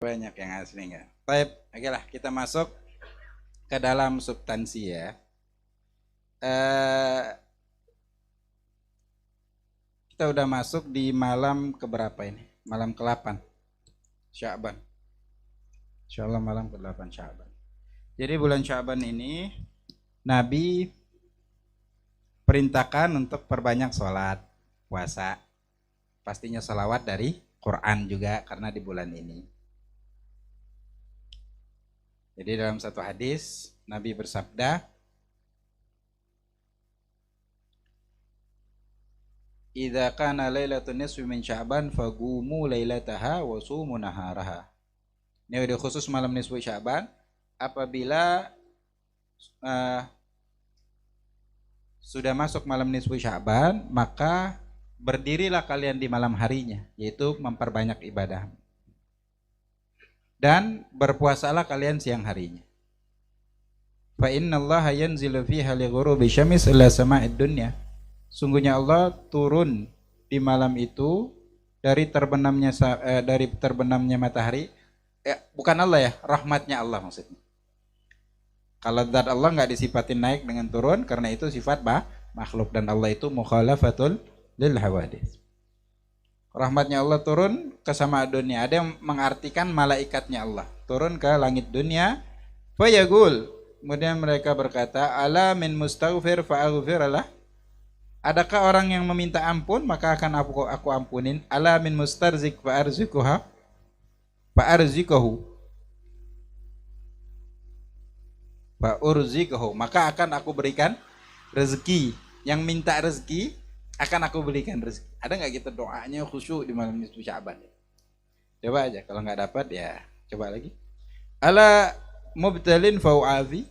Banyak yang asli enggak. Baik, oke lah kita masuk ke dalam substansi ya. Eh, kita udah masuk di malam keberapa ini? Malam ke-8 Sya'ban. Insyaallah malam ke-8 Sya'ban. Jadi bulan Sya'ban ini Nabi perintahkan untuk perbanyak sholat, puasa. Pastinya sholawat dari Quran juga karena di bulan ini. Jadi dalam satu hadis Nabi bersabda, "Idza kana lailatun nisfi min Sya'ban fagumu lailataha wa sumu naharaha." Ini udah khusus malam nisfu Sya'ban. Apabila uh, sudah masuk malam nisfu Sya'ban, maka berdirilah kalian di malam harinya, yaitu memperbanyak ibadah. Dan berpuasalah kalian siang harinya. Fa innallaha yanzilu fiha li ghurubi syamis ila sama'id dunya. Sungguhnya Allah turun di malam itu dari terbenamnya matahari. Bukan Allah ya, rahmatnya Allah maksudnya. Kalau zat Allah nggak disifatin naik dengan turun, karena itu sifat makhluk, dan Allah itu mukhalafatul lil hawadits. Rahmatnya Allah turun ke sama dunia. Ada yang mengartikan malaikatnya Allah turun ke langit dunia. Fayagul, kemudian mereka berkata, ala min mustaghfir fa'aghfiralah. Adakah orang yang meminta ampun maka akan aku ampunin. Ala min mustarzik fa'arzikuha fa'arzikuhu fa'urzikuhu, maka akan aku berikan rezeki. Yang minta rezeki akan aku berikan rezeki. Ada nggak kita doanya khusyuk di malam nisfu Sya'ban? Coba aja, kalau nggak dapat ya coba lagi. Ala mubtalin fau'afi.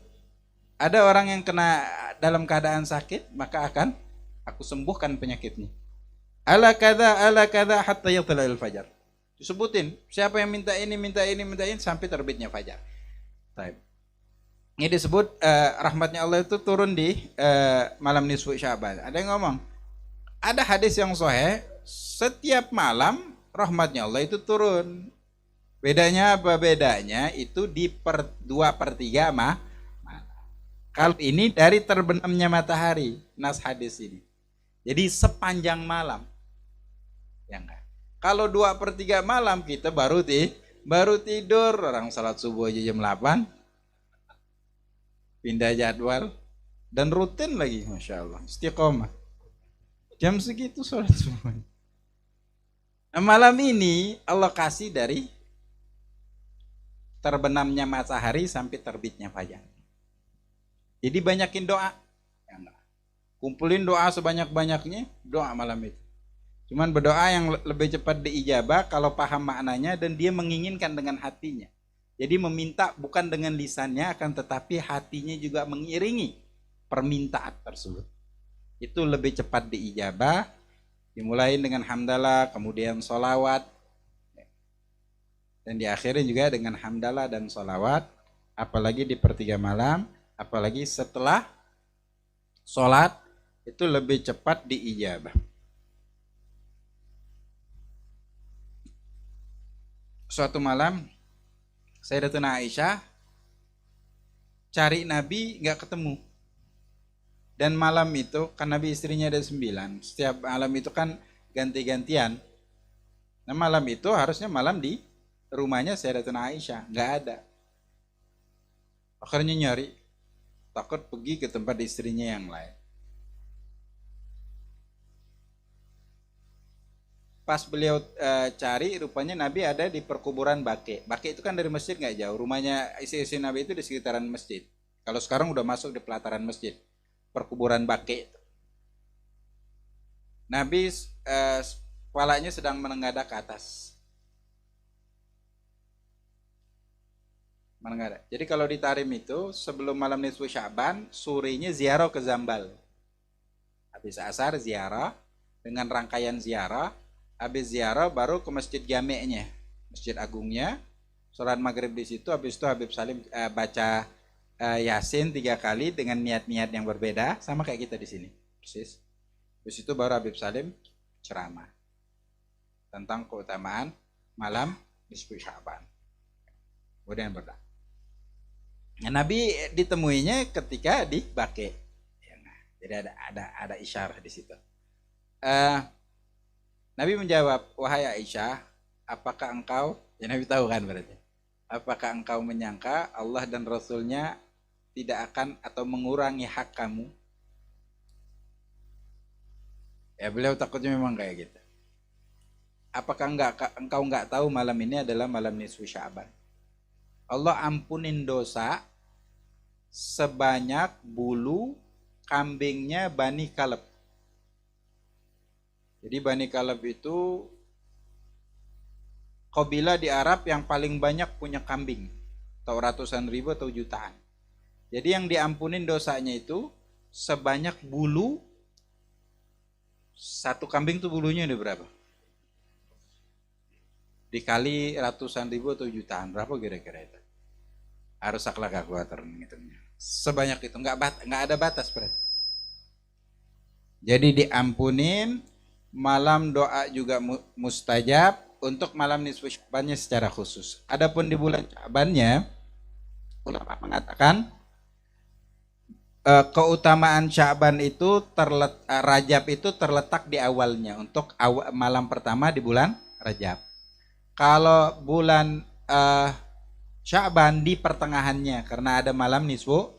Ada orang yang kena dalam keadaan sakit, maka akan aku sembuhkan penyakitnya. Ala kada hatta yatla'il fajar. Disebutin siapa yang minta ini sampai terbitnya fajar. Baik. Ini disebut rahmatnya Allah itu turun di malam nisfu Sya'ban. Ada yang ngomong, ada hadis yang sahih, setiap malam rahmatnya Allah itu turun. Bedanya apa? Bedanya itu di 2/3 kalau ini dari terbenamnya matahari, nas hadis ini. Jadi sepanjang malam. Ya enggak? Kalau 2/3 malam kita baru tidur, orang salat subuh aja jam 8. Pindah jadwal dan rutin lagi, Masya Allah, istiqomah. Jam segitu sholat subuh. Nah, malam ini Allah kasih dari terbenamnya matahari sampai terbitnya fajar. Jadi banyakin doa. Kumpulin doa sebanyak-banyaknya, doa malam itu. Cuman berdoa yang lebih cepat diijabah kalau paham maknanya dan dia menginginkan dengan hatinya. Jadi meminta bukan dengan lisannya, akan tetapi hatinya juga mengiringi permintaan tersebut. Itu lebih cepat diijabah. Dimulai dengan hamdalah, kemudian sholawat, dan diakhiri juga dengan hamdalah dan sholawat. Apalagi di 1/3 malam, apalagi setelah sholat, itu lebih cepat diijabah. Suatu malam Sayyidatuna Aisyah cari Nabi nggak ketemu. Dan malam itu kan Nabi istrinya ada 9. Setiap malam itu kan ganti-gantian. Nah malam itu harusnya malam di rumahnya Sayyidatuna Aisyah, nggak ada. Akhirnya nyari, takut pergi ke tempat istrinya yang lain. Pas beliau cari, rupanya Nabi ada di perkuburan Baqi. Baqi itu kan dari masjid nggak jauh. Rumahnya istri Nabi itu di sekitaran masjid. Kalau sekarang udah masuk di pelataran masjid. Perkuburan Baqi. Nabi kepalanya sedang menengadah ke atas. Menengadah. Jadi kalau di Tarim itu sebelum malam nisfu Sya'ban, sorenya ziarah ke Zambal. Habis asar ziarah dengan rangkaian ziarah. Habis ziarah baru ke masjid Jami'nya, masjid agungnya, sholat maghrib di situ. Habis itu Habib Salim baca Yasin 3 kali dengan niat-niat yang berbeda, sama kayak kita di sini, persis. Habis itu baru Habib Salim ceramah tentang keutamaan malam nisfu Sya'ban. kemudian berdoa. Nah, Nabi ditemuinya ketika di Baqi. Ya, nah, jadi ada isyarah di situ. Nabi menjawab, wahai Aisyah, apakah engkau, ya Nabi tahu kan berarti, apakah engkau menyangka Allah dan Rasulnya tidak akan atau mengurangi hak kamu? Ya beliau takutnya memang kayak gitu. Apakah engkau enggak tahu malam ini adalah malam nisfu Sya'ban? Allah ampunin dosa sebanyak bulu kambingnya Bani Kaleb. Jadi Bani Kaleb itu kabilah di Arab yang paling banyak punya kambing, atau ratusan ribu atau jutaan. Jadi yang diampunin dosanya itu sebanyak bulu, satu kambing tuh bulunya udah berapa? Dikali ratusan ribu atau jutaan, berapa kira-kira itu? Harus akhlak kalkulator ngitungnya. Sebanyak itu, nggak ada batas berarti. Jadi diampunin, malam doa juga mustajab untuk malam nisfu Sya'bannya secara khusus. Adapun di bulan Sya'bannya, ulama mengatakan keutamaan Sya'ban itu Rajab itu terletak di awalnya, untuk malam pertama di bulan Rajab. Kalau bulan Sya'ban di pertengahannya karena ada malam nisfu.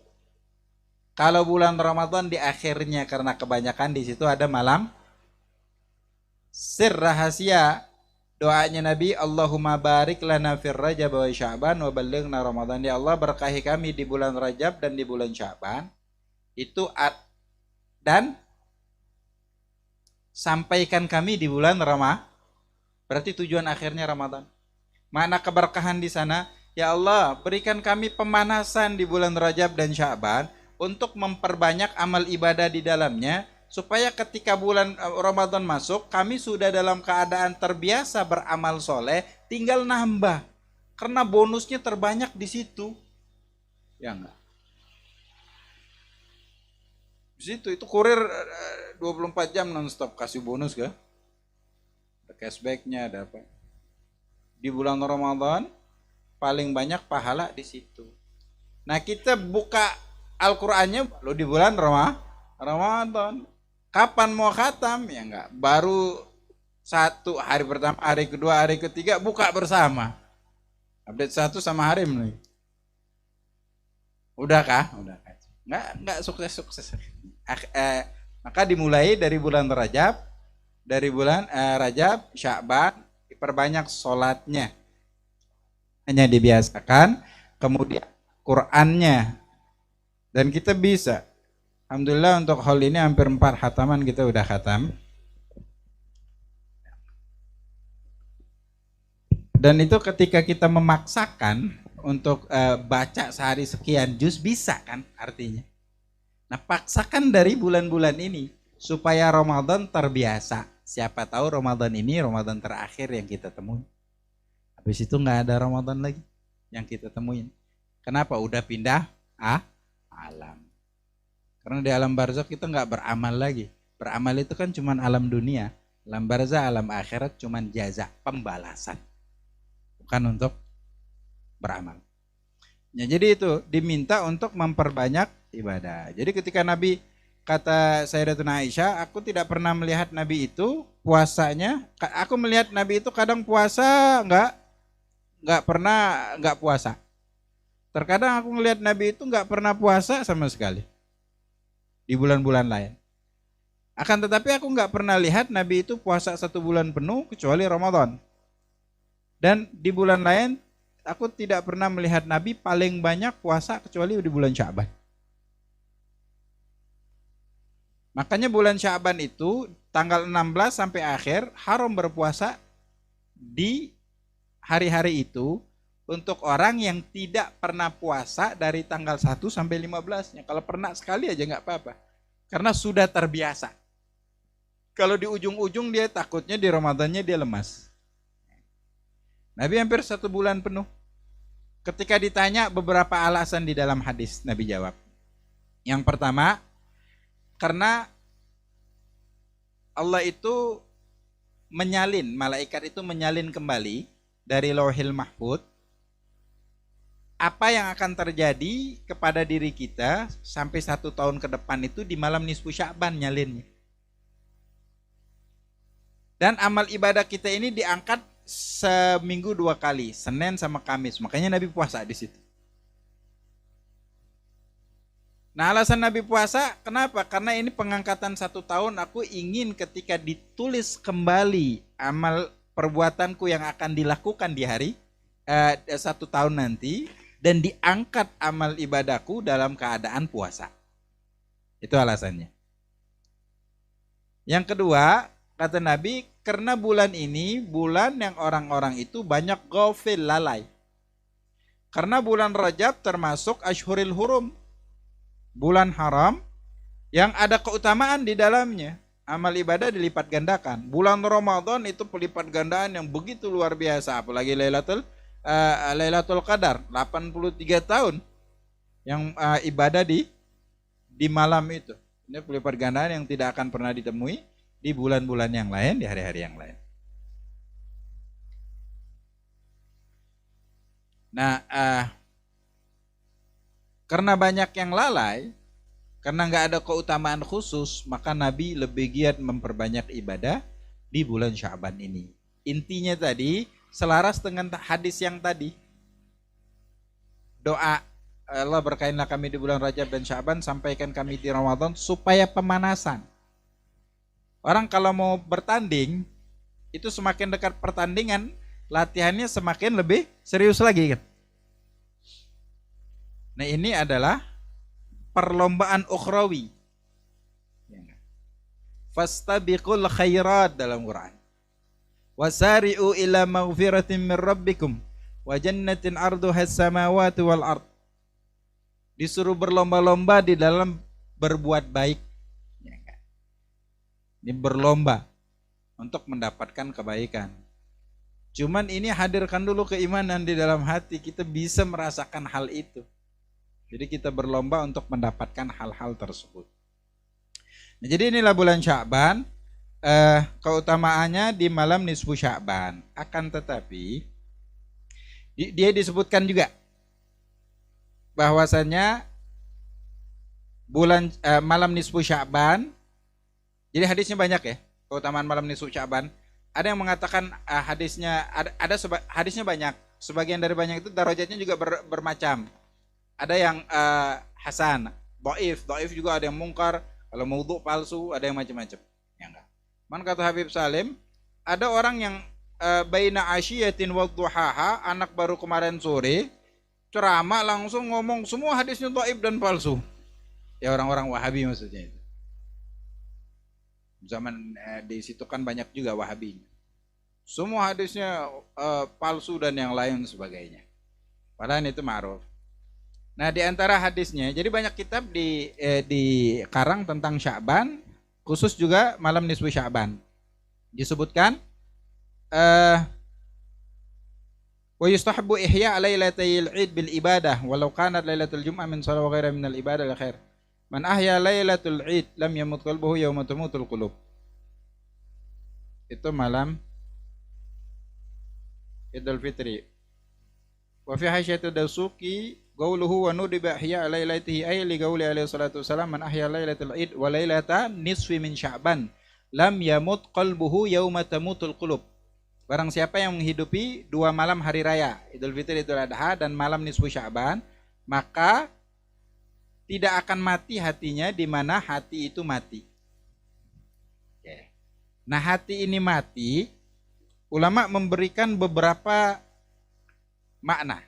Kalau bulan Ramadan di akhirnya karena kebanyakan di situ ada malam. Sir rahasia doanya Nabi, Allahumma barik lana fir Rajab wa Sya'ban wa ballighna Ramadan. Ya Allah, berkahi kami di bulan Rajab dan di bulan Sya'ban. Itu dan sampaikan kami di bulan Ramadan. Berarti tujuan akhirnya Ramadan. Mana keberkahan di sana? Ya Allah, berikan kami pemanasan di bulan Rajab dan Sya'ban untuk memperbanyak amal ibadah di dalamnya, supaya ketika bulan Ramadan masuk kami sudah dalam keadaan terbiasa beramal soleh, tinggal nambah karena bonusnya terbanyak di situ. Ya enggak? Di situ itu kurir 24 jam nonstop kasih bonus kan? Ada cashbacknya, ada apa? Di bulan Ramadan paling banyak pahala di situ. Nah, kita buka Al-Qur'annya lo di bulan Ramadan. Kapan mau khatam? Ya enggak, baru satu hari pertama, hari kedua, hari ketiga buka bersama. Update satu sama Harim nih. Udah kah? Udah kah? Enggak sukses. Maka dimulai dari bulan Rajab, Rajab, Sya'ban, diperbanyak sholatnya. Hanya dibiasakan, kemudian Qur'annya. Dan kita bisa. Alhamdulillah untuk hal ini hampir 4 khataman kita udah khatam. Dan itu ketika kita memaksakan untuk baca sehari sekian juz, bisa kan artinya. Nah, paksakan dari bulan-bulan ini supaya Ramadan terbiasa. Siapa tahu Ramadan ini Ramadan terakhir yang kita temuin. Habis itu nggak ada Ramadan lagi yang kita temuin. Kenapa? Udah pindah alam. Karena di alam barzakh kita nggak beramal lagi. Beramal itu kan cuman alam dunia. Alam barzakh, alam akhirat cuman jaza, pembalasan. Bukan untuk beramal. Ya, jadi itu diminta untuk memperbanyak ibadah. Jadi ketika Nabi, kata Sayyidatuna Aisyah, aku tidak pernah melihat Nabi itu puasanya. Aku melihat Nabi itu kadang puasa, nggak pernah nggak puasa. Terkadang aku melihat Nabi itu nggak pernah puasa sama sekali di bulan-bulan lain. Akan tetapi aku nggak pernah lihat Nabi itu puasa 1 bulan penuh kecuali Ramadan. Dan di bulan lain aku tidak pernah melihat Nabi paling banyak puasa kecuali di bulan Sya'ban. Makanya bulan Sya'ban itu tanggal 16 sampai akhir haram berpuasa di hari-hari itu untuk orang yang tidak pernah puasa dari tanggal 1 sampai 15-nya. Kalau pernah sekali aja nggak apa-apa. Karena sudah terbiasa. Kalau di ujung-ujung dia takutnya di Ramadannya dia lemas. Nabi hampir 1 bulan penuh. Ketika ditanya beberapa alasan di dalam hadis, Nabi jawab. Yang pertama, karena Allah itu menyalin, malaikat itu menyalin kembali dari Lauhil Mahfuz apa yang akan terjadi kepada diri kita sampai 1 tahun ke depan itu di malam nisfu Sya'ban nyalinnya. Dan amal ibadah kita ini diangkat seminggu 2 kali, Senin sama Kamis. Makanya Nabi puasa di situ. Nah, alasan Nabi puasa kenapa? Karena ini pengangkatan 1 tahun, aku ingin ketika ditulis kembali amal perbuatanku yang akan dilakukan di hari 1 tahun nanti, dan diangkat amal ibadahku dalam keadaan puasa. Itu alasannya. Yang kedua, kata Nabi, karena bulan ini bulan yang orang-orang itu banyak ghafil, lalai. Karena bulan Rajab termasuk Ashhuril Hurum, bulan haram yang ada keutamaan di dalamnya. Amal ibadah dilipat gandakan. Bulan Ramadan itu pelipat gandaan yang begitu luar biasa, apalagi Lailatul Qadar 83 tahun yang ibadah di malam itu. Ini pelipat gandaan yang tidak akan pernah ditemui di bulan-bulan yang lain, di hari-hari yang lain. Nah, karena banyak yang lalai, karena nggak ada keutamaan khusus, maka Nabi lebih giat memperbanyak ibadah di bulan Sya'ban ini. Intinya tadi selaras dengan hadis yang tadi. Doa, Allah berkahinlah kami di bulan Rajab dan Sya'ban, sampaikan kami di Ramadan, supaya pemanasan. Orang kalau mau bertanding, itu semakin dekat pertandingan, latihannya semakin lebih serius lagi kan. Nah, ini adalah perlombaan ukhrawi. Fastabiqul khairat dalam Quran. Wasari'u ila maghfiratin min rabbikum wa jannatin arduha as-samawati wal ard. Disuruh berlomba-lomba di dalam berbuat baik. Ini berlomba untuk mendapatkan kebaikan. Cuman ini hadirkan dulu keimanan di dalam hati, kita bisa merasakan hal itu. Jadi kita berlomba untuk mendapatkan hal-hal tersebut. Nah, jadi inilah bulan Sya'ban. Keutamaannya di malam nisfu Sya'ban. Akan tetapi dia disebutkan juga bahwasannya malam nisfu Sya'ban. Jadi hadisnya banyak ya, keutamaan malam nisfu Sya'ban. Ada yang mengatakan hadisnya hadisnya banyak. Sebagian dari banyak itu darajatnya juga bermacam. Ada yang hasan, dhaif juga, ada yang mungkar, kalau maudhu palsu, ada yang macam-macam. Ya enggak. Man kata Habib Salim, ada orang yang baina asyiyatin wa dhuhaha, anak baru kemarin sore, ceramah langsung ngomong semua hadisnya dhaif dan palsu. Ya orang-orang Wahabi maksudnya itu. Zaman di situ kan banyak juga Wahabi. Semua hadisnya palsu dan yang lain sebagainya. Padahal itu ma'ruf. Nah, di antara hadisnya, jadi banyak kitab di karang tentang Sya'ban, khusus juga malam nisfu Sya'ban. Disebutkan wa yustahabbu ihya lailatul id bil ibadah walau kanat lailatul jum'ah min shalah wa ghaira min al ibadah la khair. Man ahya lailatul id lam yamut qalbuhu yawma tamutul qulub. Itu malam Idul Fitri. Wa fi hasyatu dasuki qauluhu wa nudiba ihya lailatihi ay li qauli alaihi salatu wasalam man ahya lailatul id wa lailata nisfi min sya'ban lam yamut qalbuhu yauma tamutul qulub. Barang siapa yang menghidupi 2 malam hari raya Idul Fitri, Idul Adha, dan malam nisfu Sya'ban, maka tidak akan mati hatinya di mana hati itu mati. Nah, hati ini mati, ulama memberikan beberapa makna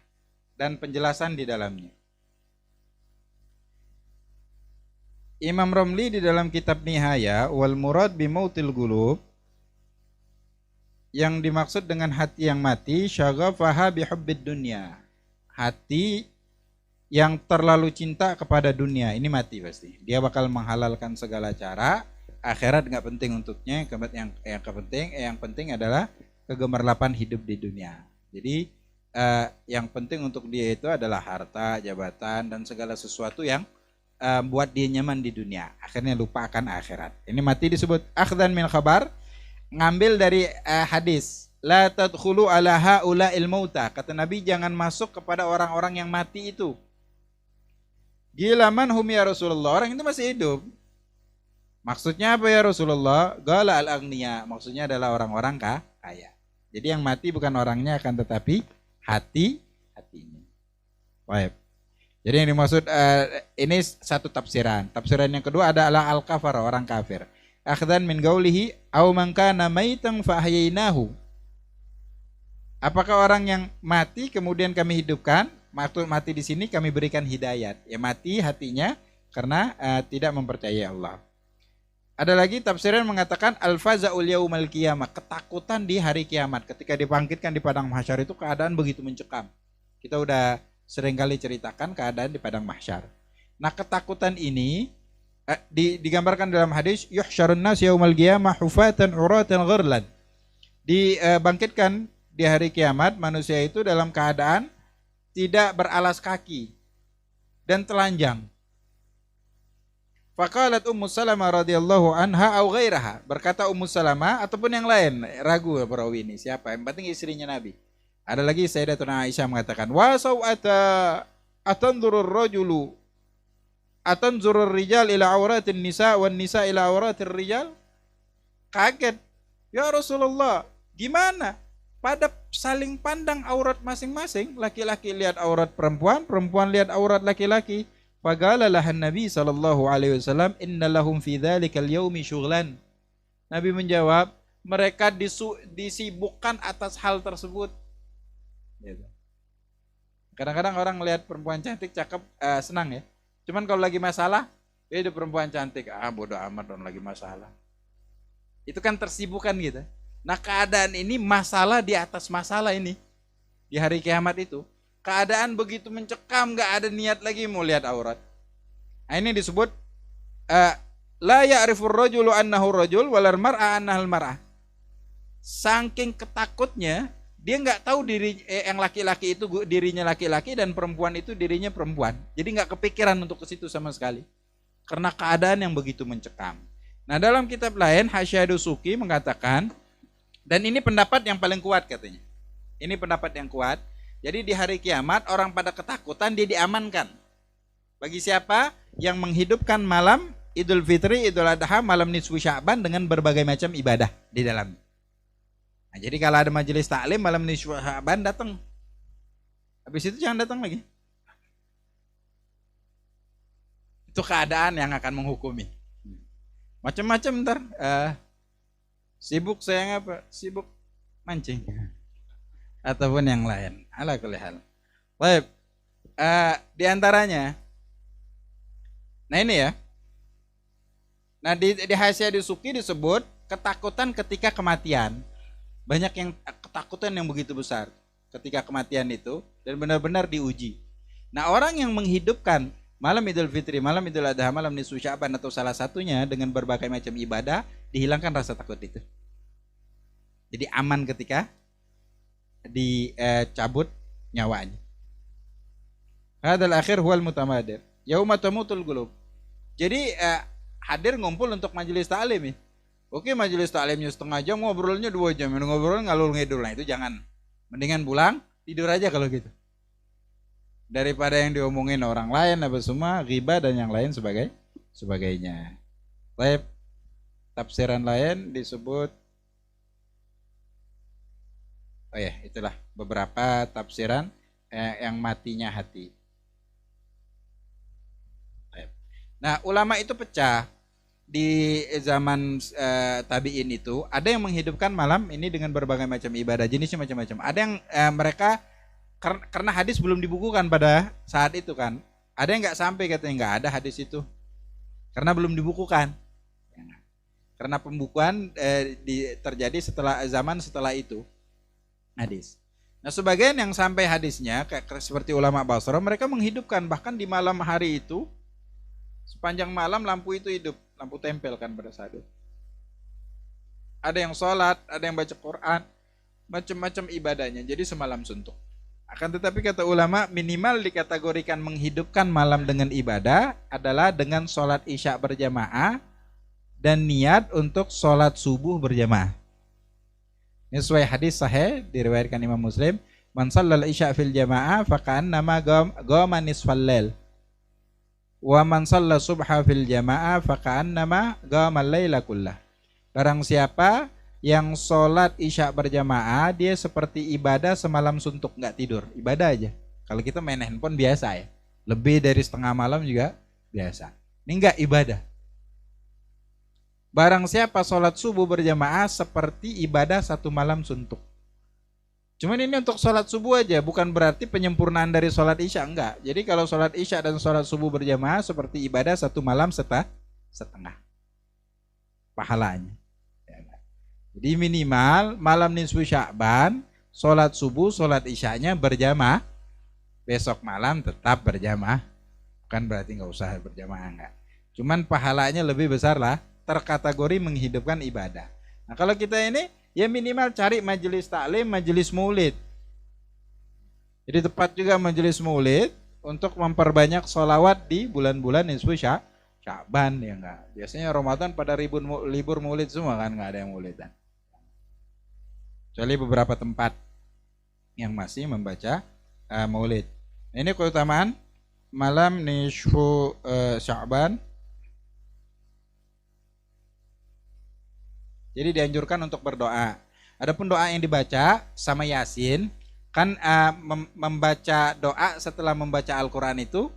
dan penjelasan di dalamnya. Imam Romli di dalam kitab Nihaya wal murad bi mautil qulub, yang dimaksud dengan hati yang mati syaghafaha bi hubbid dunya. Hati yang terlalu cinta kepada dunia ini mati pasti. Dia bakal menghalalkan segala cara, akhirat enggak penting untuknya, yang penting adalah kegemerlapan hidup di dunia. Jadi yang penting untuk dia itu adalah harta, jabatan, dan segala sesuatu yang buat dia nyaman di dunia. Akhirnya lupa akan akhirat. Ini mati disebut akhdan min khabar, ngambil dari hadis. la tadkhulu ala haula'il mauta. Kata Nabi, jangan masuk kepada orang-orang yang mati itu. Gila man hum ya Rasulullah, orang itu masih hidup. Maksudnya apa ya Rasulullah? Gala al-aghniya, maksudnya adalah orang-orang kaya. Jadi yang mati bukan orangnya, akan tetapi hatinya. Baik. Jadi yang dimaksud ini satu tafsiran. Tafsiran yang kedua adalah al-kafar, orang kafir. Akhdan min gaulihi aw man kana maitan fa ahyaynahu. Apakah orang yang mati kemudian kami hidupkan? Maksud mati di sini kami berikan hidayat. Ya mati hatinya karena tidak mempercayai Allah. Ada lagi tafsiran mengatakan al-faza'ul yaumal qiyamah, ketakutan di hari kiamat ketika dibangkitkan di padang mahsyar itu keadaan begitu mencekam. Kita udah seringkali ceritakan keadaan di padang mahsyar. Nah, ketakutan ini digambarkan dalam hadis yuhsyarun nas yaumal qiyamah hufatan uratan ghurlan. Dibangkitkan di hari kiamat manusia itu dalam keadaan tidak beralas kaki dan telanjang. Faqalat Ummu Salamah radhiyallahu anha au ghairaha, berkata Ummu Salamah ataupun yang lain, ragu perawi ini siapa, yang penting istrinya Nabi. Ada lagi Sayyidatuna Aisyah mengatakan wa sawata atanzurur rajulu atanzurur rijal ila auratin nisa wan nisa ila auratir rijal. Kaget, ya Rasulullah, gimana pada saling pandang aurat masing-masing, laki-laki lihat aurat perempuan, perempuan lihat aurat laki-laki. Faqala lahan Nabi sallallahu alaihi wasallam inna lahum fi dzalikal yaumi syughlan. Nabi menjawab, mereka disibukkan atas hal tersebut. Kadang-kadang orang melihat perempuan cantik, cakep, senang ya. Cuman kalau lagi masalah, itu perempuan cantik, bodoh amat dong lagi masalah. Itu kan tersibukkan gitu. Nah, keadaan ini masalah di atas masalah ini di hari kiamat itu. Keadaan begitu mencekam, gak ada niat lagi mau lihat aurat. Nah, ini disebut la ya'rifur rajulu annahu rajul walar mar'a annahal mar'ah. Saking ketakutnya, dia nggak tahu diri yang laki-laki itu dirinya laki-laki dan perempuan itu dirinya perempuan. Jadi nggak kepikiran untuk ke situ sama sekali. Karena keadaan yang begitu mencekam. Nah, dalam kitab lain Hasyadu Suki mengatakan, dan ini pendapat yang paling kuat katanya. Ini pendapat yang kuat. Jadi di hari kiamat orang pada ketakutan, dia diamankan. Bagi siapa yang menghidupkan malam Idul Fitri, Idul Adha, malam nisfu Sya'ban dengan berbagai macam ibadah di dalamnya. Nah, jadi kalau ada majelis taklim malam nisfu Sya'ban datang. Habis itu jangan datang lagi. Itu keadaan yang akan menghukumi. Macam-macam ntar. Sibuk sayang apa? Sibuk mancing. Ataupun yang lain. Ala kulli hal. Baik. Di antaranya, nah ini ya. Nah di Hasyadu Suki disebut ketakutan ketika kematian. Banyak yang ketakutan yang begitu besar ketika kematian itu dan benar-benar diuji. Nah, orang yang menghidupkan malam Idul Fitri, malam Idul Adha, malam nisfu Sya'ban atau salah satunya dengan berbagai macam ibadah, dihilangkan rasa takut itu. Jadi aman ketika dicabut nyawanya. Hadzal akhir huwal mutamadir. Yauma tamutul qulub. Jadi hadir ngumpul untuk majelis taklim ya. Oke, majelis taklimnya setengah jam, ngobrolnya 2 jam, ngobrol ngalur ngidul. Nah, itu jangan. Mendingan pulang tidur aja kalau gitu. Daripada yang diomongin orang lain apa semua, ghibah dan yang lain sebagainya. Baik. Tafsiran lain disebut itulah beberapa tafsiran yang matinya hati. Nah, ulama itu pecah di zaman tabi'in itu. Ada yang menghidupkan malam ini dengan berbagai macam ibadah, jenisnya macam-macam. Ada yang mereka karena hadis belum dibukukan pada saat itu kan. Ada yang nggak sampai katanya, nggak ada hadis itu karena belum dibukukan. Karena pembukuan terjadi setelah itu hadis. Nah, sebagian yang sampai hadisnya seperti ulama Basra, mereka menghidupkan bahkan di malam hari itu sepanjang malam lampu itu hidup, lampu tempel kan pada saat itu. Ada yang sholat, ada yang baca Quran, macam-macam ibadahnya. Jadi semalam suntuk. Akan tetapi kata ulama minimal dikategorikan menghidupkan malam dengan ibadah adalah dengan sholat isya berjamaah dan niat untuk sholat subuh berjamaah. Ini sesuai hadis sahih diriwayatkan Imam Muslim, man shallal isya fil jamaah faka'annama qama nisfal lail. Wa man shalla subha fil jamaah faka'annama qama al-laila kullah. Barang siapa yang sholat isya berjamaah, dia seperti ibadah semalam suntuk, nggak tidur, ibadah aja. Kalau kita main handphone biasa ya, lebih dari setengah malam juga biasa. Ini nggak ibadah. Barang siapa sholat subuh berjamaah seperti ibadah satu malam suntuk. Cuman ini untuk sholat subuh aja, bukan berarti penyempurnaan dari sholat isya, enggak. Jadi kalau sholat isya dan sholat subuh berjamaah seperti ibadah satu malam setengah pahalanya. Jadi minimal malam nisfu Sya'ban, sholat subuh, sholat isyanya berjamaah, besok malam tetap berjamaah. Bukan berarti nggak usah berjamaah, enggak. Cuman pahalanya lebih besar lah, terkategori menghidupkan ibadah. Nah kalau kita ini ya minimal cari majelis taklim, majelis maulid. Jadi tepat juga majelis maulid untuk memperbanyak sholawat di bulan-bulan nisfu Sya'ban ya enggak. Biasanya Ramadan pada libur maulid semua kan, nggak ada yang maulidan. Kecuali beberapa tempat yang masih membaca maulid. Nah, ini keutamaan malam nisfu Sya'ban. Jadi dianjurkan untuk berdoa. Adapun doa yang dibaca sama Yasin, kan membaca doa setelah membaca Al-Quran itu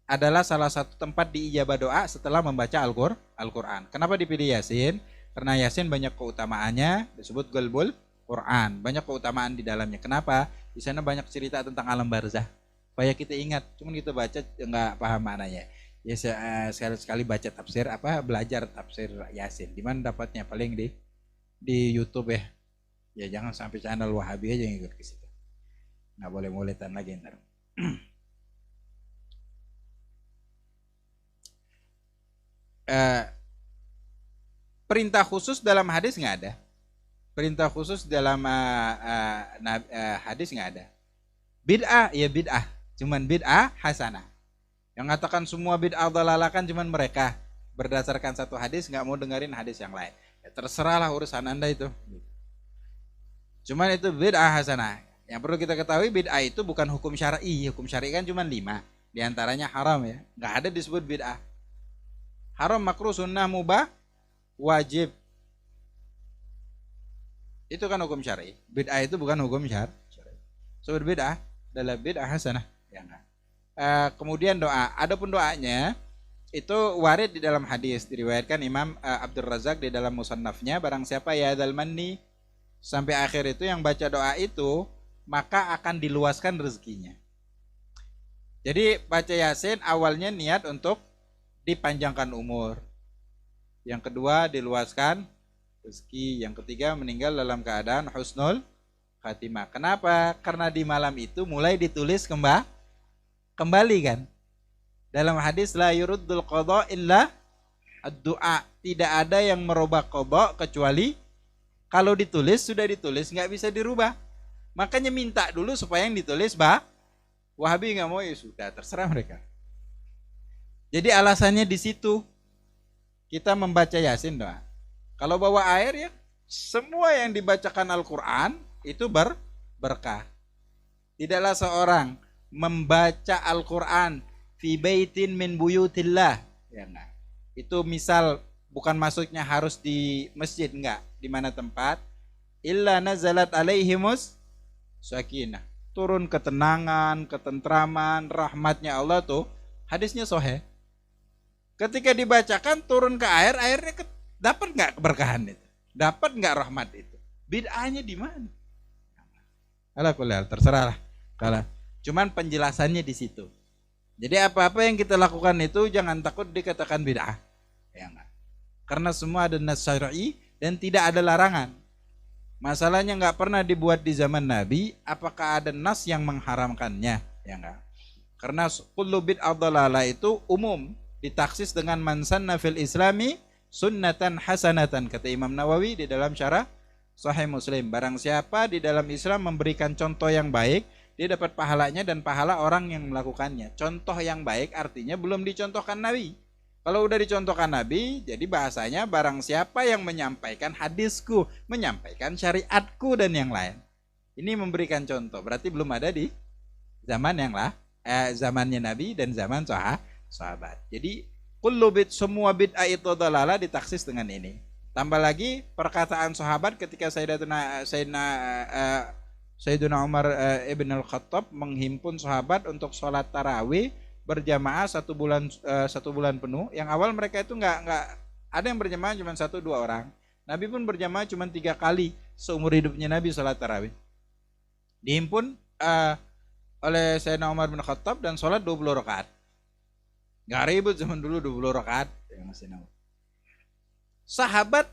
adalah salah satu tempat diijabah doa setelah membaca Al-Quran. Kenapa dipilih Yasin? Karena Yasin banyak keutamaannya, disebut Qalbul Quran, banyak keutamaan di dalamnya. Kenapa? Di sana banyak cerita tentang alam barzah. Supaya kita ingat, cuman kita baca nggak paham maknanya. Ya sekali-sekali baca tafsir, belajar tafsir Yasin. Di mana dapatnya? Paling di YouTube ya. Ya jangan sampai channel Wahabi aja yang ikut ke situ. Nggak boleh muletan lagi ntar. Perintah khusus dalam hadis nggak ada. Perintah khusus dalam hadis nggak ada. Bid'ah ya bid'ah, cuman bid'ah hasanah. Yang mengatakan semua bid'ah dhalalah kan cuman mereka berdasarkan satu hadis, nggak mau dengerin hadis yang lain. Ya, terserahlah urusan Anda itu. Cuman itu bid'ah hasanah. Yang perlu kita ketahui, bid'ah itu bukan hukum syar'i. Hukum syar'i kan cuma 5. Di antaranya haram ya. Nggak ada disebut bid'ah. Haram, makruh, sunnah, mubah, wajib. Itu kan hukum syar'i. Bid'ah itu bukan hukum syar'i. Sebut bid'ah adalah bid'ah hasanah. Ya enggak. Kemudian doa. Adapun doanya itu warid di dalam hadis, diriwayatkan Imam Abdul Razak di dalam musannafnya, barang siapa ya dzal manni sampai akhir itu yang baca doa itu, maka akan diluaskan rezekinya. Jadi baca Yasin awalnya niat untuk dipanjangkan umur. Yang kedua diluaskan rezeki. Yang ketiga meninggal dalam keadaan husnul khatimah. Kenapa? Karena di malam itu mulai ditulis kembali kan. Dalam hadis la yuruddul qadha illa ad-du'a. Tidak ada yang merubah qadha kecuali kalau ditulis, sudah ditulis nggak bisa dirubah. Makanya minta dulu supaya yang ditulis Wahabi nggak mau, ya sudah terserah mereka. Jadi alasannya di situ. Kita membaca Yasin doa. Kalau bawa air ya, semua yang dibacakan Al-Quran itu berkah. Tidaklah seorang membaca Al-Quran fi baitin min buyutillah, ya enggak. Itu misal bukan maksudnya harus di masjid, enggak. Di mana tempat? Illa nazalat alaihimus sakinah. Turun ketenangan, ketentraman, rahmatnya Allah tuh. Hadisnya sahih. Ketika dibacakan turun ke air, airnya dapat nggak keberkahan itu? Dapat nggak rahmat itu? Bid'ahnya di mana? Alhamdulillah, terserah lah. Kalau cuman penjelasannya di situ. Jadi apa-apa yang kita lakukan itu jangan takut dikatakan bid'ah. Ya enggak. Karena semua ada nas syar'i dan tidak ada larangan. Masalahnya nggak pernah dibuat di zaman Nabi, apakah ada nas yang mengharamkannya? Ya enggak. Karena kullu bid'ah dhalalah itu umum. Ditaksis dengan man sanna fil islami sunnatan hasanatan, kata Imam Nawawi di dalam syarah Sahih Muslim. Barang siapa di dalam Islam memberikan contoh yang baik, dia dapat pahalanya dan pahala orang yang melakukannya. Contoh yang baik artinya belum dicontohkan Nabi. Kalau udah dicontohkan Nabi, jadi bahasanya barang siapa yang menyampaikan hadisku, menyampaikan syariatku dan yang lain. Ini memberikan contoh, berarti belum ada di zaman zamannya Nabi dan zaman sahabat. Jadi semua bid'ah itu dalalah ditaksis dengan ini. Tambah lagi perkataan sahabat ketika Sayyidina Umar ibn al-Khattab menghimpun sahabat untuk sholat tarawih berjamaah satu bulan penuh. Yang awal mereka itu nggak ada yang berjamaah cuma 1-2 orang. Nabi pun berjamaah cuma 3 kali seumur hidupnya Nabi sholat tarawih. Dihimpun oleh Sayyidina Umar bin Khattab dan sholat 20 rakaat. Nggak ribut zaman dulu 20 rakaat. Sahabat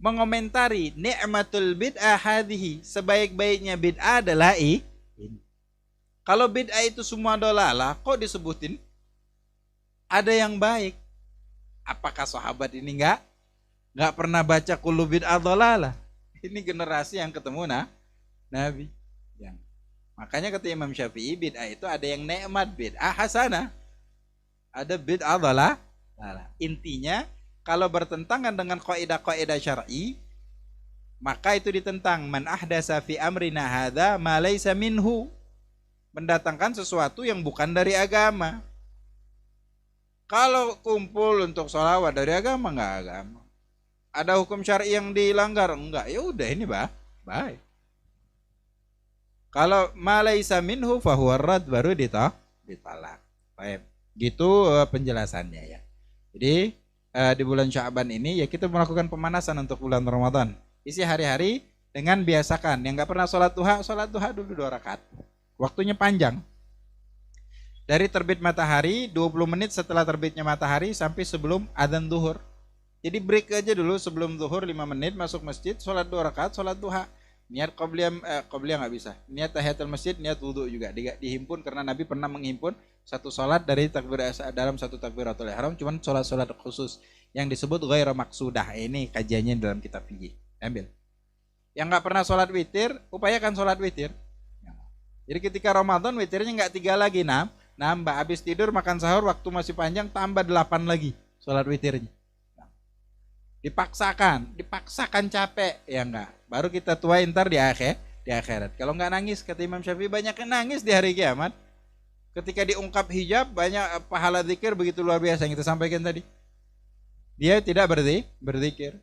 mengomentari ni'matul bid'ah hadhihi, sebaik-baiknya bid'ah adalah ini. Kalau bid'ah itu semua dolalah, kok disebutin ada yang baik? Apakah sahabat ini nggak pernah baca kullu bid'ah dolalah? Ini generasi yang ketemu Nabi. Makanya kata Imam Syafi'i, bid'ah itu ada yang nikmat, bid'ah hasanah, ada bid'ah dolalah. Intinya kalau bertentangan dengan kaidah-kaidah syar'i, maka itu ditentang. Man ahdasa fi amrina hadza ma laysa minhu, mendatangkan sesuatu yang bukan dari agama. Kalau kumpul untuk sholawat dari agama, enggak agama. Ada hukum syar'i yang dilanggar, enggak, ya udah ini baik. Kalau ma laysa minhu fa huwa rad, baru ditolak. Baik. Gitu penjelasannya ya. Jadi di bulan Sya'ban ini ya kita melakukan pemanasan untuk bulan Ramadan. Isi hari-hari dengan biasakan yang nggak pernah sholat duha dulu 2 rakaat. Waktunya panjang. Dari terbit matahari 20 menit setelah terbitnya matahari sampai sebelum adzan zuhur. Jadi break aja dulu sebelum zuhur 5 menit, masuk masjid, sholat 2 rakaat, sholat duha. Niat qobliyah nggak bisa. Niat tahiyatul masjid, niat wudu juga dihimpun karena Nabi pernah menghimpun satu sholat dari dalam satu takbiratul ihram, cuman sholat khusus yang disebut ghairu maksudah. Ini kajiannya dalam kitab fikih. Ambil. Yang nggak pernah sholat witir, upayakan sholat witir. Jadi ketika Ramadan witirnya nggak 3 lagi, nambah. Habis tidur makan sahur waktu masih panjang tambah 8 lagi sholat witirnya. Dipaksakan capek ya enggak. Baru kita tuain ntar di akhirat. Kalau enggak nangis, kata Imam Syafi'i, banyak yang nangis di hari kiamat. Ketika diungkap hijab, banyak pahala zikir begitu luar biasa yang kita sampaikan tadi. Dia tidak berzikir.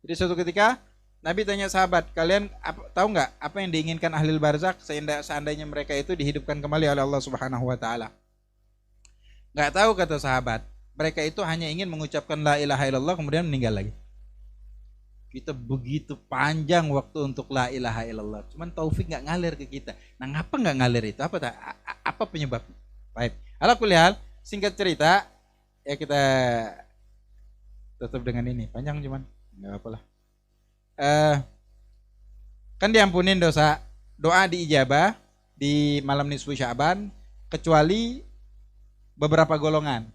Jadi suatu ketika Nabi tanya sahabat, kalian tahu nggak apa yang diinginkan ahli barzakh seandainya mereka itu dihidupkan kembali oleh Allah Subhanahu wa taala? Nggak tahu, kata sahabat. Mereka itu hanya ingin mengucapkan la ilaha illallah kemudian meninggal lagi. Kita begitu panjang waktu untuk la ilaha illallah, cuman taufik nggak ngalir ke kita. Nah, ngapa nggak ngalir itu? Apa penyebabnya? Baik. Ala kulli hal, singkat cerita ya kita tutup dengan ini. Panjang cuman nggak apalah. Kan diampunin dosa, doa diijabah di malam nisfu Sya'ban kecuali beberapa golongan.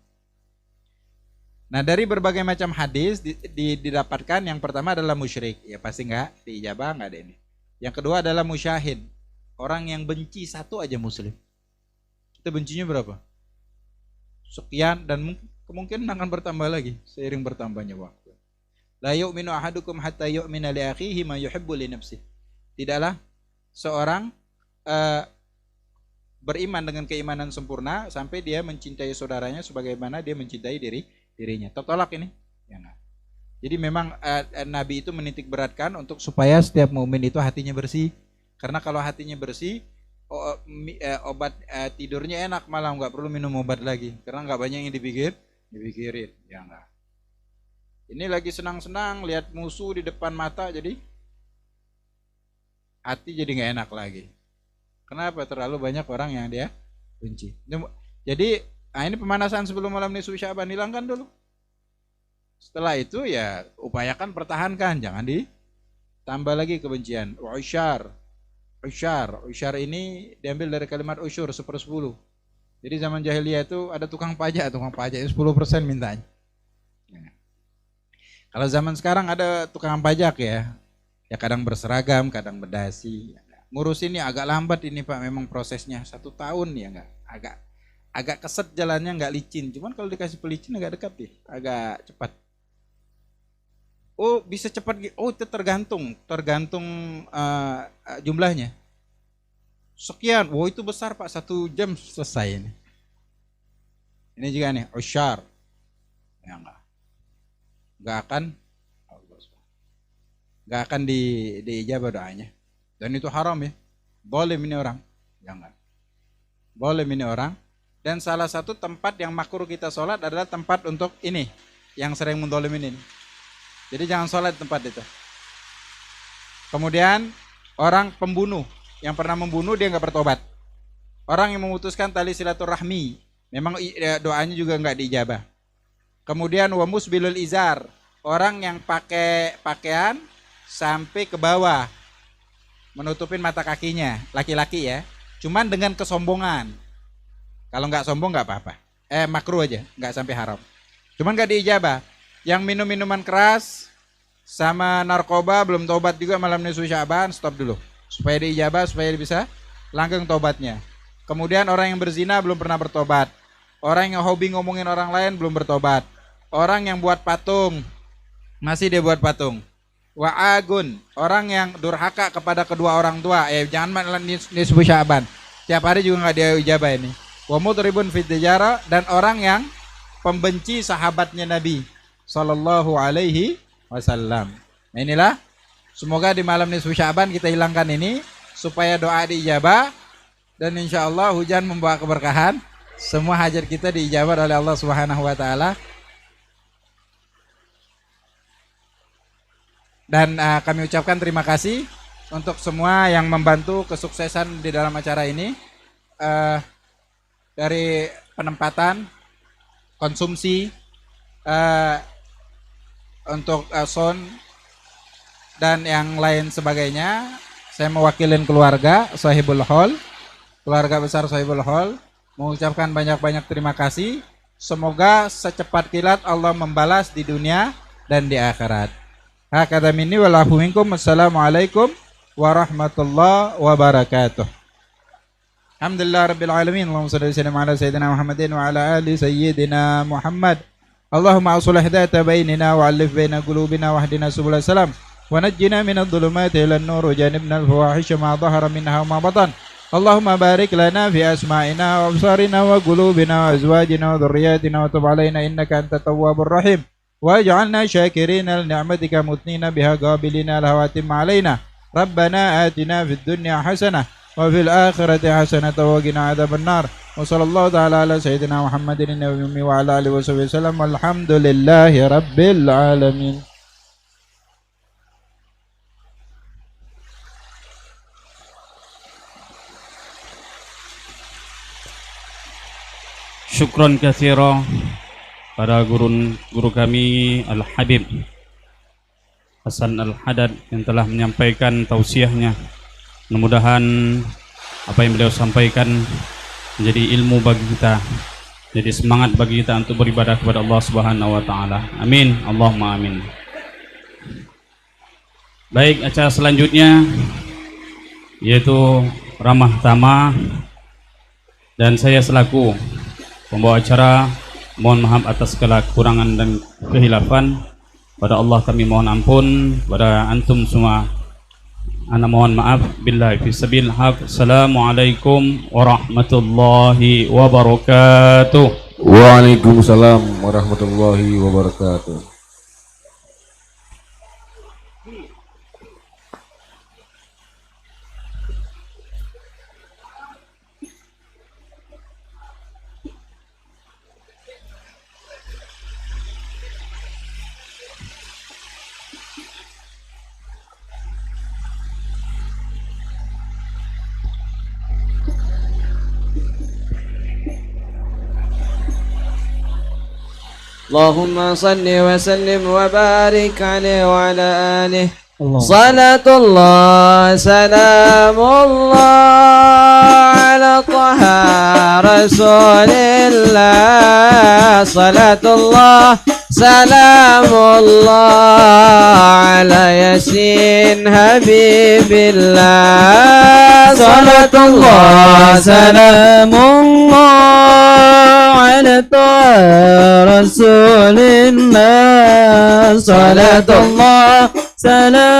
Nah, dari berbagai macam hadis didapatkan yang pertama adalah musyrik, ya pasti enggak diijabah, enggak ada ini. Yang kedua adalah musyahid, orang yang benci satu aja muslim. Kita bencinya berapa? Sekian, dan kemungkinan akan bertambah lagi seiring bertambahnya waktu. La yu'minu ahadukum hatta yu'mina li akhihi ma yuhibbu li nafsihi. Tidaklah seorang beriman dengan keimanan sempurna sampai dia mencintai saudaranya sebagaimana dia mencintai dirinya. Tertolak ini. Ya, nah. Jadi memang Nabi itu menitik beratkan untuk supaya setiap mukmin itu hatinya bersih. Karena kalau hatinya bersih, obat tidurnya enak, malah nggak perlu minum obat lagi. Karena nggak banyak yang dipikirin. Ya enggak. Ini lagi senang-senang lihat musuh di depan mata, jadi hati jadi nggak enak lagi. Kenapa? Terlalu banyak orang yang dia benci. Jadi ini pemanasan sebelum malam nisfu Sya'ban, hilangkan dulu. Setelah itu ya upayakan pertahankan, jangan ditambah lagi kebencian. Usyar ini diambil dari kalimat usyur, 1/10. Jadi zaman jahiliyah itu ada tukang pajak 10% mintanya. Kalau zaman sekarang ada tukang pajak ya kadang berseragam, kadang berdasi. Ngurus ini agak lambat ini Pak, memang prosesnya 1 tahun ya enggak, agak keset jalannya, nggak licin. Cuman kalau dikasih pelicin agak dekat nih, agak cepat. Oh bisa cepat, oh itu tergantung jumlahnya. Sekian, wow itu besar Pak, 1 jam selesai ini. Ini juga nih, usyar, ya nggak akan diijabah doanya. Dan itu haram ya, boleh ini orang, jangan, boleh ini orang. Dan salah satu tempat yang makruh kita sholat adalah tempat untuk ini, yang sering mendolimin ini. Jadi jangan sholat di tempat itu. Kemudian orang pembunuh, yang pernah membunuh dia nggak bertobat. Orang yang memutuskan tali silaturahmi, memang doanya juga nggak diijabah. Kemudian wa musbilul izar, orang yang pakai pakaian sampai ke bawah, menutupin mata kakinya, laki-laki ya. Cuman dengan kesombongan. Kalau nggak sombong nggak apa-apa. Makruh aja, nggak sampai haram. Cuman nggak diijabah. Yang minum minuman keras sama narkoba belum tobat juga malam nisfu Sya'ban, stop dulu. Supaya diijabah, supaya bisa langgeng tobatnya. Kemudian orang yang berzina belum pernah bertobat. Orang yang hobi ngomongin orang lain belum bertobat. Orang yang buat patung, masih dia buat patung. Wa'agun, orang yang durhaka kepada kedua orang tua, jangan malam nisfu Sya'ban. Tiap hari juga nggak diijabah ini. Wa mudribun fit tijara, dan orang yang pembenci sahabatnya Nabi Sallallahu Alaihi Wasallam. Nah inilah, semoga di malam nisfu Sya'ban kita hilangkan ini supaya doa diijabah, dan insya Allah hujan membawa keberkahan. Semua hajat kita diijabah oleh Allah Subhanahu Wa Taala. Dan kami ucapkan terima kasih untuk semua yang membantu kesuksesan di dalam acara ini, dari penempatan, konsumsi, untuk sound dan yang lain sebagainya. Saya mewakilin keluarga Sahibul Hol, keluarga besar Sahibul Hol, mengucapkan banyak-banyak terima kasih. Semoga secepat kilat Allah membalas di dunia dan di akhirat. Hakadha minni wal afu minkum. Assalamualaikum warahmatullahi wabarakatuh. Alhamdulillah rabbil alamin. Allahumma shalli ala sayyidina Muhammadin wa ala ali sayyidina Muhammad. Allahumma aslih dhata bainina wa alif baina qulubina wahdina subul salam wa najjina minadh dhulumati ilan nur wa janibna al fawahisha ma dhahara minha wa ma batan. Allahumma barik lana fi asma'ina wa absarina wa qulubina wa azwajina wa dhurriyyatina wa tub alaina innaka antat tawwabur rahim. Waj'alna syakirina li ni'matika mutnina biha qabilina lahawatim alaina. Rabbana atina fid dunya hasanah wa fil akhirati hasanatan wa qina adzaban nar. Wa sallallahu ta'ala ala sayyidina Muhammadin nabiyyi wa ala alihi wasallam. Walhamdulillahi rabbil alamin. Syukran katsira pada guru kami Al-Habib Hasan Al-Haddad yang telah menyampaikan tausiahnya. Mudah-mudahan apa yang beliau sampaikan menjadi ilmu bagi kita, jadi semangat bagi kita untuk beribadah kepada Allah Subhanahu wa taala. Amin. Allahumma amin. Baik, acara selanjutnya yaitu ramah tamah, dan saya selaku pembawa acara mohon maaf atas segala kekurangan dan kehilafan. Pada Allah kami mohon ampun, pada antum semua ana mohon maaf. Billahi fisabil haq. Assalamualaikum warahmatullahi wabarakatuh. Waalaikumsalam warahmatullahi wabarakatuh. اللهم صل وسلم وبارك عليه وعلى آله. صلاة الله سلام الله على طه رسول الله. صلاة الله سلام الله على ياسين حبيب الله صلاة الله سلام الله على طه رسول الله صلاة الله سلام